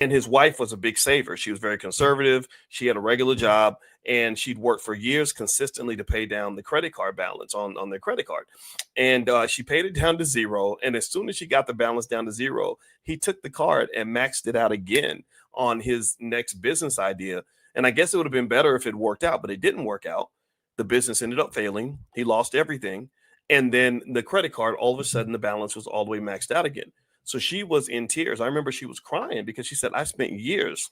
And his wife was a big saver. She was very conservative. She had a regular job, and she'd worked for years consistently to pay down the credit card balance on their credit card. And she paid it down to zero. And as soon as she got the balance down to zero, he took the card and maxed it out again on his next business idea. And I guess it would have been better if it worked out, but it didn't work out. The business ended up failing. He lost everything. And then the credit card, all of a sudden, the balance was all the way maxed out again. So she was in tears. I remember she was crying because she said, I spent years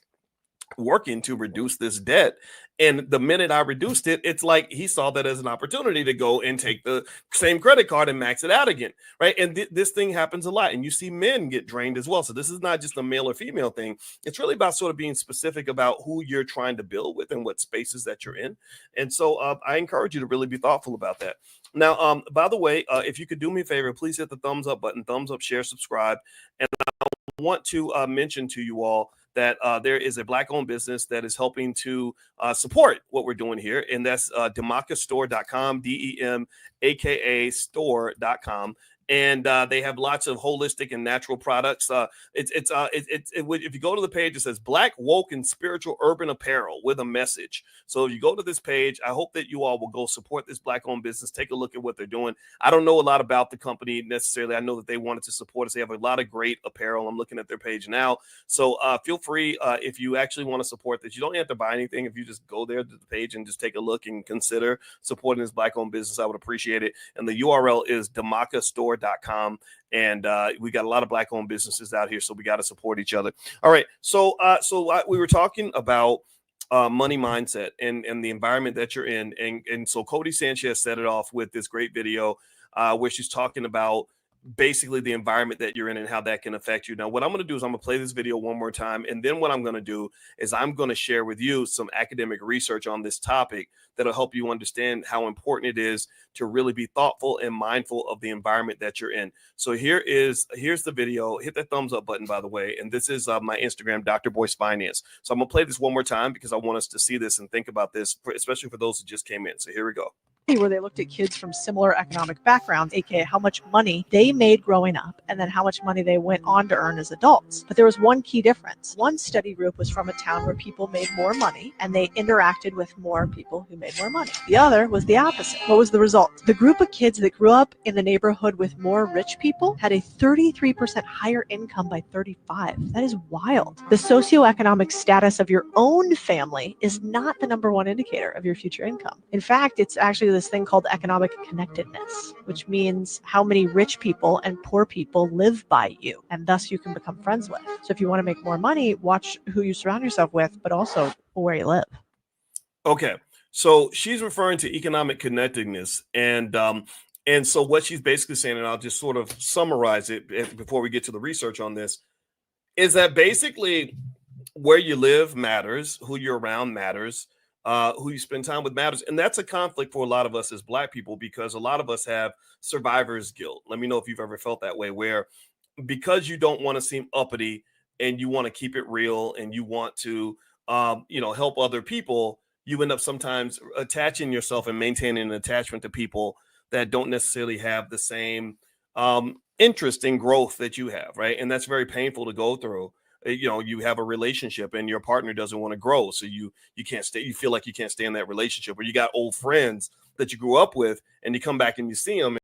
working to reduce this debt. And the minute I reduced it, it's like he saw that as an opportunity to go and take the same credit card and max it out again. Right. And this thing happens a lot. And you see men get drained as well. So this is not just a male or female thing. It's really about sort of being specific about who you're trying to build with and what spaces that you're in. And so I encourage you to really be thoughtful about that. Now, by the way, if you could do me a favor, please hit the thumbs up button, thumbs up, share, subscribe. And I want to mention to you all that there is a Black-owned business that is helping to support what we're doing here, and that's demaka.store.com, DEMAKA store.com. And they have lots of holistic and natural products. If you go to the page, it says Black, Woke, and Spiritual Urban Apparel with a message. So if you go to this page, I hope that you all will go support this Black-owned business. Take a look at what they're doing. I don't know a lot about the company necessarily. I know that they wanted to support us. They have a lot of great apparel. I'm looking at their page now. So feel free, if you actually want to support this. You don't have to buy anything. If you just go there to the page and just take a look and consider supporting this Black-owned business, I would appreciate it. And the URL is demakastore.com. And we got a lot of Black-owned businesses out here, so we got to support each other. All right, so we were talking about money mindset and the environment that you're in, and so Cody Sanchez set it off with this great video where she's talking about basically the environment that you're in and how that can affect you. Now, what I'm going to do is I'm going to play this video one more time. And then what I'm going to do is I'm going to share with you some academic research on this topic that'll help you understand how important it is to really be thoughtful and mindful of the environment that you're in. So here's the video. Hit that thumbs up button, by the way. And this is my Instagram, Dr. Boyce Finance. So I'm going to play this one more time because I want us to see this and think about this, especially for those who just came in. So here we go. Where they looked at kids from similar economic backgrounds, aka how much money they made growing up and then how much money they went on to earn as adults. But there was one key difference. One study group was from a town where people made more money and they interacted with more people who made more money. The other was the opposite. What was the result? The group of kids that grew up in the neighborhood with more rich people had a 33% higher income by 35. That is wild. The socioeconomic status of your own family is not the number one indicator of your future income. In fact, it's actually this thing called economic connectedness, which means how many rich people and poor people live by you, and thus you can become friends with. So if you want to make more money, watch who you surround yourself with, but also where you live. Okay, so she's referring to economic connectedness, and so what she's basically saying, and I'll just sort of summarize it before we get to the research on this, is that basically where you live matters, who you're around matters, who you spend time with matters. And that's a conflict for a lot of us as Black people, because a lot of us have survivor's guilt. Let me know if you've ever felt that way, where because you don't want to seem uppity and you want to keep it real and you want to, help other people, you end up sometimes attaching yourself and maintaining an attachment to people that don't necessarily have the same interest in growth that you have, right? And that's very painful to go through. You have a relationship and your partner doesn't want to grow, so you can't stay. You feel like you can't stay in that relationship, or you got old friends that you grew up with and you come back and you see them